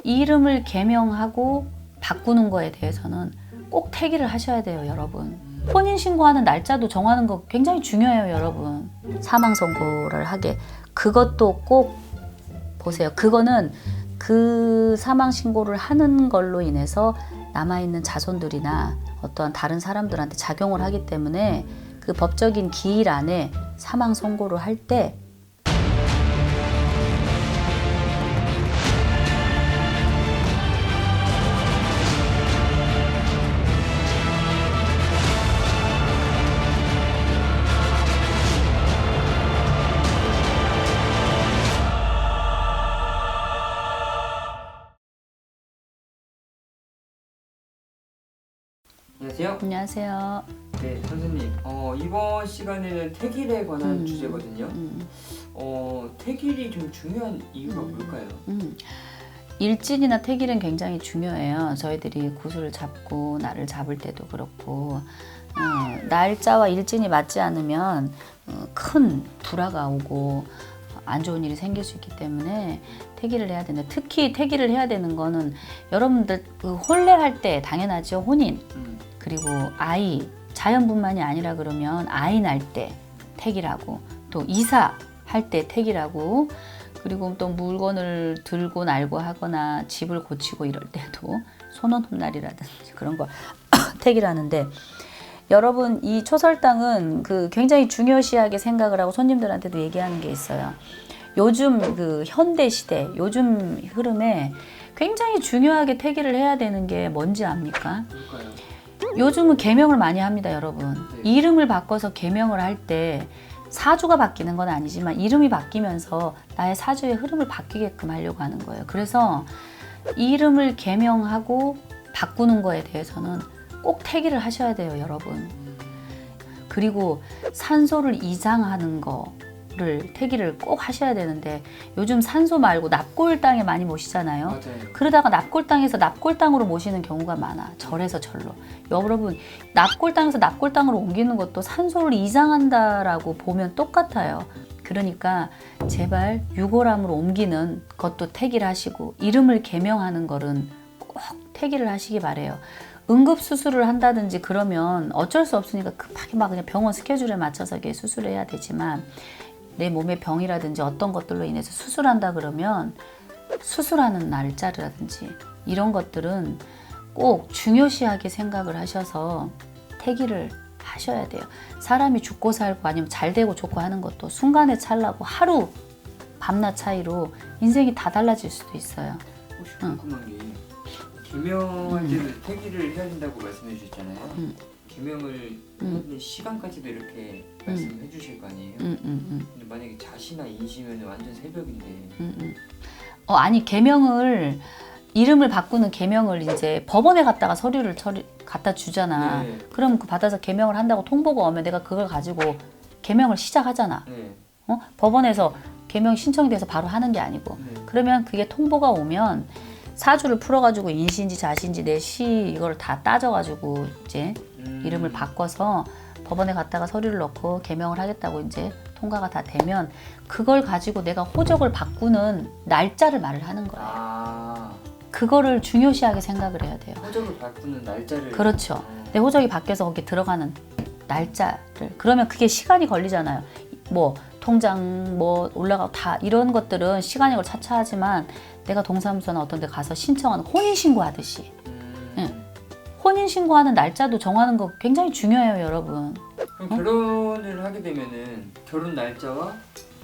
이름을 개명하고 바꾸는 거에 대해서는 꼭 태기를 하셔야 돼요, 여러분. 혼인신고하는 날짜도 정하는 거 굉장히 중요해요, 여러분. 사망선고를 하게. 그것도 꼭 보세요. 그거는 그 사망신고를 하는 걸로 인해서 남아있는 자손들이나 어떠한 다른 사람들한테 작용을 하기 때문에 그 법적인 기일 안에 사망선고를 할 때 안녕하세요. 안녕하세요. 네, 선생님. 이번 시간에는 태길에 관한 주제거든요. 태길이 좀 중요한 이유가 뭘까요? 일진이나 태길은 굉장히 중요해요. 저희들이 구슬을 잡고 날을 잡을 때도 그렇고 날짜와 일진이 맞지 않으면 큰 불화가 오고 안 좋은 일이 생길 수 있기 때문에 태기를 해야 되는데, 특히 태기를 해야 되는 거는 여러분들 그 혼례할 때 당연하죠. 혼인 그리고 아이, 자연분만이 아니라 그러면 아이 날 때 태기라고, 또 이사할 때 태기라고, 그리고 또 물건을 들고 날고 하거나 집을 고치고 이럴 때도 소원혼날이라든지 그런 거 태기라는데, 여러분 이 초설당은 그 굉장히 중요시하게 생각을 하고 손님들한테도 얘기하는 게 있어요. 요즘 그 현대 시대, 요즘 흐름에 굉장히 중요하게 태기를 해야 되는 게 뭔지 압니까? 뭘까요? 요즘은 개명을 많이 합니다, 여러분. 네. 이름을 바꿔서 개명을 할 때 사주가 바뀌는 건 아니지만 이름이 바뀌면서 나의 사주의 흐름을 바뀌게끔 하려고 하는 거예요. 그래서 이름을 개명하고 바꾸는 거에 대해서는 꼭 태기를 하셔야 돼요, 여러분. 그리고 산소를 이장하는 거를 태기를 꼭 하셔야 되는데, 요즘 산소 말고 납골 땅에 많이 모시잖아요. 맞아요. 그러다가 납골 땅에서 납골 땅으로 모시는 경우가 많아. 절에서 절로. 여러분, 납골 땅에서 납골 땅으로 옮기는 것도 산소를 이장한다라고 보면 똑같아요. 그러니까 제발 유골함으로 옮기는 것도 태기를 하시고, 이름을 개명하는 거는 꼭 태기를 하시기 바래요. 응급수술을 한다든지 그러면 어쩔 수 없으니까 급하게 막 그냥 병원 스케줄에 맞춰서 이게 수술을 해야 되지만, 내 몸의 병이라든지 어떤 것들로 인해서 수술한다 그러면 수술하는 날짜라든지 이런 것들은 꼭 중요시하게 생각을 하셔서 태기를 하셔야 돼요. 사람이 죽고 살고 아니면 잘 되고 좋고 하는 것도 순간의 찰나고 하루 밤낮 차이로 인생이 다 달라질 수도 있어요. 혹시 궁금한 게, 개명할 때는 태기를 해야 된다고 말씀해 주셨잖아요. 개명을 하는 시간까지도 이렇게 말씀해 주실 거 아니에요? 근데 만약에 자시나 인시면 완전 새벽인데. 아니, 개명을, 이름을 바꾸는 개명을 이제 법원에 갔다가 서류를 갖다 주잖아. 네. 그럼 그 받아서 개명을 한다고 통보가 오면 내가 그걸 가지고 개명을 시작하잖아. 네. 법원에서 개명 신청이 돼서 바로 하는 게 아니고. 네. 그러면 그게 통보가 오면 사주를 풀어가지고 인시인지 자시인지 내 시 이걸 다 따져가지고 이제 이름을 바꿔서 법원에 갔다가 서류를 넣고 개명을 하겠다고 이제 통과가 다 되면, 그걸 가지고 내가 호적을 바꾸는 날짜를 말을 하는 거예요. 아, 그거를 중요시하게 생각을 해야 돼요. 호적을 바꾸는 날짜를. 그렇죠. 내 호적이 바뀌어서 거기 들어가는 날짜를. 그러면 그게 시간이 걸리잖아요. 뭐 통장 뭐 올라가고 다 이런 것들은 시간이 걸 차차하지만, 내가 동사무소나 어떤 데 가서 신청하는 혼인신고 하듯이 혼인신고하는 날짜도 정하는 거 굉장히 중요해요, 여러분. 그럼 결혼을 하게 되면은 결혼 날짜와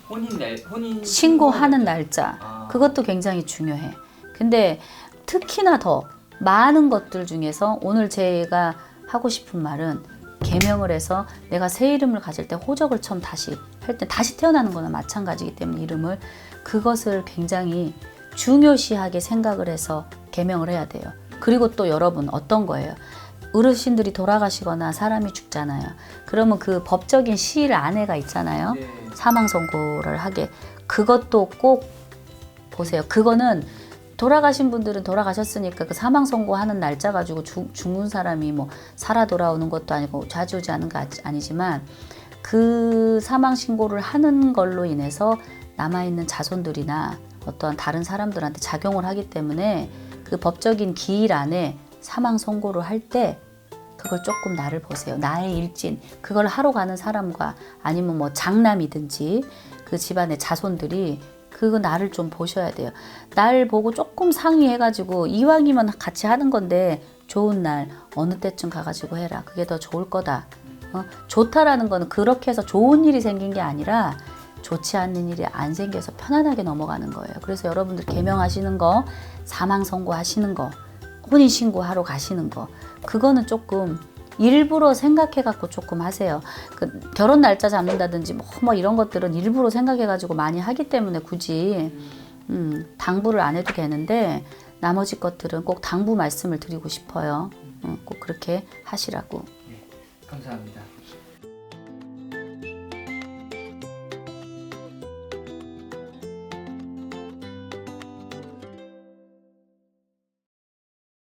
혼인 신고하는 날짜, 아. 그것도 굉장히 중요해. 근데 특히나 더 많은 것들 중에서 오늘 제가 하고 싶은 말은, 개명을 해서 내가 새 이름을 가질 때 호적을 처음 다시 할 때, 다시 태어나는 거나 마찬가지이기 때문에 이름을, 그것을 굉장히 중요시하게 생각을 해서 개명을 해야 돼요. 그리고 또 여러분 어떤 거예요? 어르신들이 돌아가시거나 사람이 죽잖아요. 그러면 그 법적인 시일 안에가 있잖아요. 네. 사망선고를 하게. 그것도 꼭 보세요. 그거는 돌아가신 분들은 돌아가셨으니까 그 사망선고하는 날짜 가지고 죽은 사람이 뭐 살아 돌아오는 것도 아니고 좌지우지하는 거 아니지만, 그 사망신고를 하는 걸로 인해서 남아있는 자손들이나 어떠한 다른 사람들한테 작용을 하기 때문에 그 법적인 기일 안에 사망 선고를 할 때 그걸 조금 나를 보세요. 나의 일진, 그걸 하러 가는 사람과 아니면 뭐 장남이든지 그 집안의 자손들이 그거 나를 좀 보셔야 돼요. 날 보고 조금 상의해가지고 이왕이면 같이 하는 건데 좋은 날 어느 때쯤 가가지고 해라. 그게 더 좋을 거다. 좋다라는 거는 그렇게 해서 좋은 일이 생긴 게 아니라 좋지 않는 일이 안 생겨서 편안하게 넘어가는 거예요. 그래서 여러분들 개명하시는 거, 사망 선고하시는 거, 혼인신고하러 가시는 거, 그거는 조금 일부러 생각해갖고 조금 하세요. 그 결혼 날짜 잡는다든지 뭐 이런 것들은 일부러 생각해가지고 많이 하기 때문에 굳이 당부를 안 해도 되는데 나머지 것들은 꼭 당부 말씀을 드리고 싶어요. 꼭 그렇게 하시라고. 네, 감사합니다.